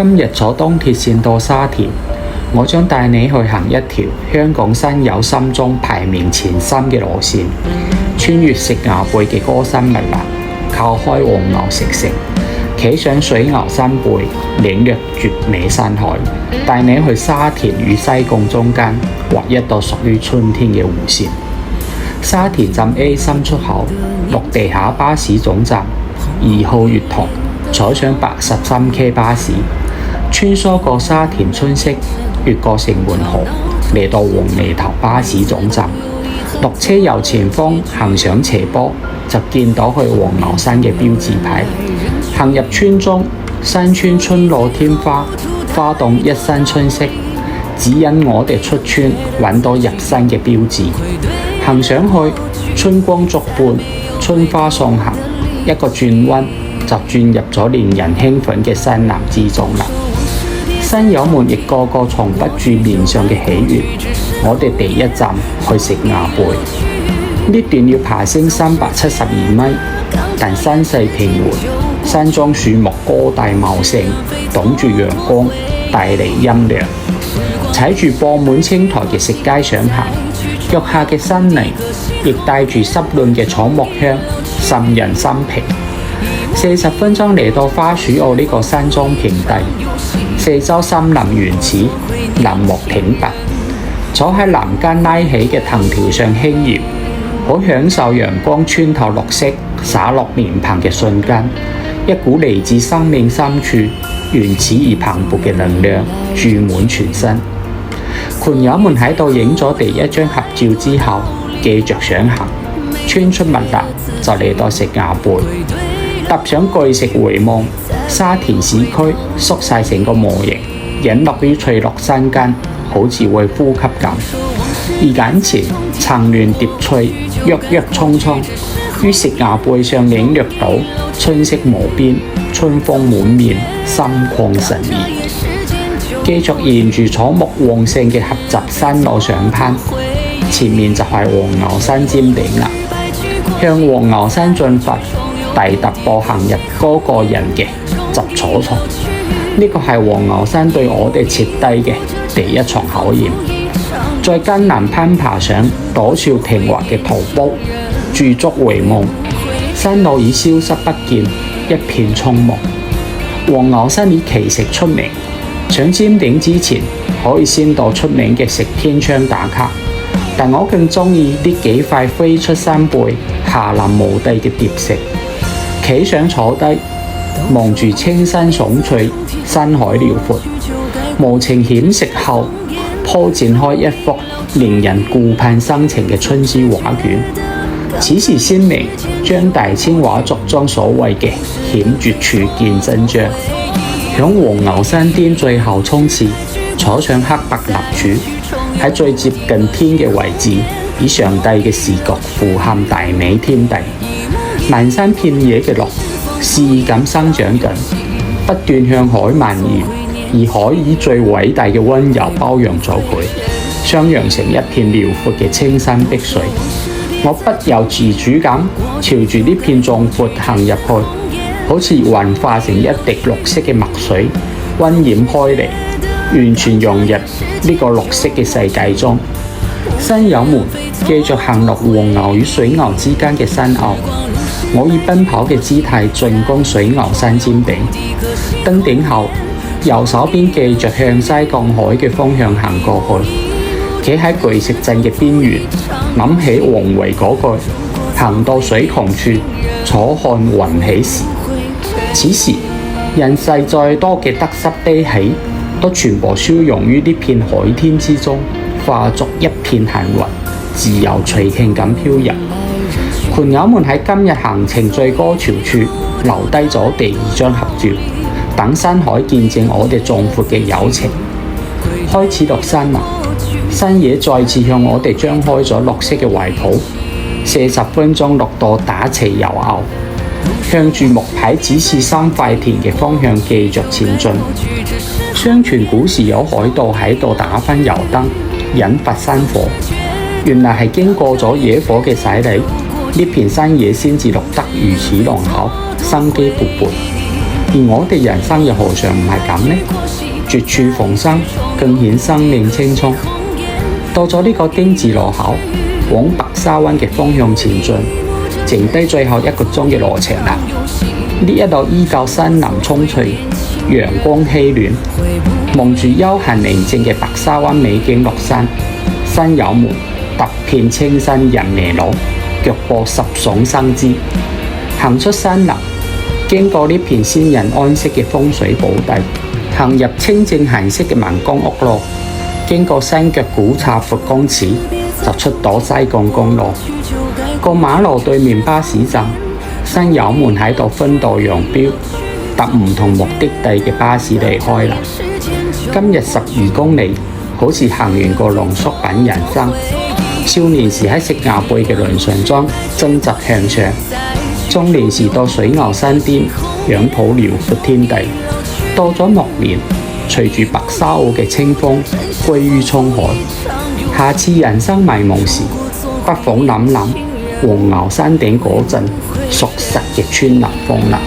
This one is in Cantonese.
今日坐東鐵線到沙田，我將帶你去行一條香港新友心中排名前3嘅路線，穿越食鴨背嘅歌山密林，靠開黃牛食城，企上水牛山背，領略絕美山海，帶你去沙田與西貢中間劃一道屬於春天嘅弧線。沙田站 A 3出口落地下巴士總站2號月台，坐上83K 巴士，穿梭過沙田春色，越過城門河，嚟到黃泥頭巴士總站。落車右前方行上斜坡，就見到去黃牛山嘅標誌牌。行入村中，山村春落添花，花檔一身春色，指引我哋出村揾到入山嘅標誌。行上去，春光逐伴，春花送行，一個轉彎就轉入咗令人興奮嘅山林之中啦。山友們亦個個藏不住面上嘅喜悅。我哋第一站去食鴨背，呢段要爬升372米，但山勢平緩，山中樹木高大茂盛，擋住陽光，帶嚟陰涼。踩住佈滿青苔嘅石階上行，腳下嘅山泥亦帶住濕潤嘅草木香，滲人心脾。40分鐘嚟到花樹澳呢個山莊平地，四周森林原始，林木挺拔，坐喺欄杆拉起嘅藤條上輕搖，好享受陽光穿透綠色灑落面龐嘅瞬間，一股嚟自生命深處原始而蓬勃嘅能量注滿全身。群友們喺度影咗第一張合照之後，繼續上行，穿出密林就嚟到食鴨背。踏上巨石回望，沙田市區縮晒成個模型，隱落於翠綠山間，好似會呼吸咁。而眼前層巒疊翠，鬱鬱蔥蔥，於食鴨背上領略到春色無邊，春風滿面，心曠神怡。繼續沿住草木旺盛嘅合集山路上攀，前面就係黃牛山尖頂啦。向黃牛山進發，第踏步行入嗰個人嘅雜草叢，呢個係黃牛山對我哋設低嘅第一場考驗。再艱難攀爬上陡峭平滑嘅土坡，駐足回望，山路已消失不見，一片蒼茫。黃牛山以奇石出名，上尖頂之前可以先到出名嘅食天窗打卡，但我更鍾意呢幾塊飛出山背、下臨無地嘅疊石。企上坐低，望住青山聳翠，山海遼闊，無情險食後鋪展開一幅令人顧盼生情嘅春詩畫卷。此時鮮明將大千畫作中所謂嘅險絕處見真章。響黃牛山巔最後衝刺，坐上黑白立柱，喺最接近天嘅位置，以上帝嘅視覺俯瞰大美天地。漫山遍野嘅綠肆意咁生長緊，不斷向海蔓延，而海以最偉大嘅溫柔包容咗佢，相揚成一片遼闊嘅青山碧水。我不由自主咁朝住呢片壯闊行入去，好似幻化成一滴綠色嘅墨水，溫染開嚟，完全融入呢個綠色嘅世界中。山友們繼續行落黃牛與水牛之間嘅山坳，我以奔跑嘅姿態進攻水牛山尖頂。登頂後，右手邊繼續向西降海嘅方向行過去，企喺巨石陣嘅邊緣，諗起王維嗰句行到水窮處，楚漢雲起時。此時人世再多嘅得失悲喜，都全部消融於呢片海天之中，化作一片閒雲，自由隨興咁飄逸。群友們喺今日行程最高潮處留低咗第2張合照，等山海見證我哋壯闊嘅友情。開始落山啦，山野再次向我哋張開咗綠色嘅懷抱。40分鐘落到打斜遊坳，向住木牌指示三塊田嘅方向繼續前進。相傳古時有海盜喺度打翻油燈，引發山火，原來係經過咗野火嘅洗禮，呢片山野先至綠得如此濃厚，生機勃勃。而我哋人生又何嘗唔係咁呢？絕處逢生，更顯生命青蔥。到咗呢個丁字路口，往白沙灣嘅方向前進，剩低最後1個鐘嘅路程啦。呢一度依舊山林蔥翠，陽光稀暖，望住悠閒寧靜嘅白沙灣美景落山，山友們踏遍青山人迷路，腳步十聳生姿。行出山林，經過呢片先人安息嘅風水寶地，行入清靜閒適嘅民工屋路，經過山腳古剎闊公祠，就出到西貢公路。過馬路對面巴士站，山友們喺度分道揚鑣，搭唔同目的地嘅巴士離開啦。今日12公里，好似行完個濃縮版人生。少年時喺食鴨背嘅輪船中掙扎向上，中年時到水牛山巔仰抱遼闊天地，到咗暮年，隨住白沙澳嘅清風歸於滄海。下次人生迷茫時，不妨諗諗黃牛山頂嗰陣熟悉嘅村林風啦。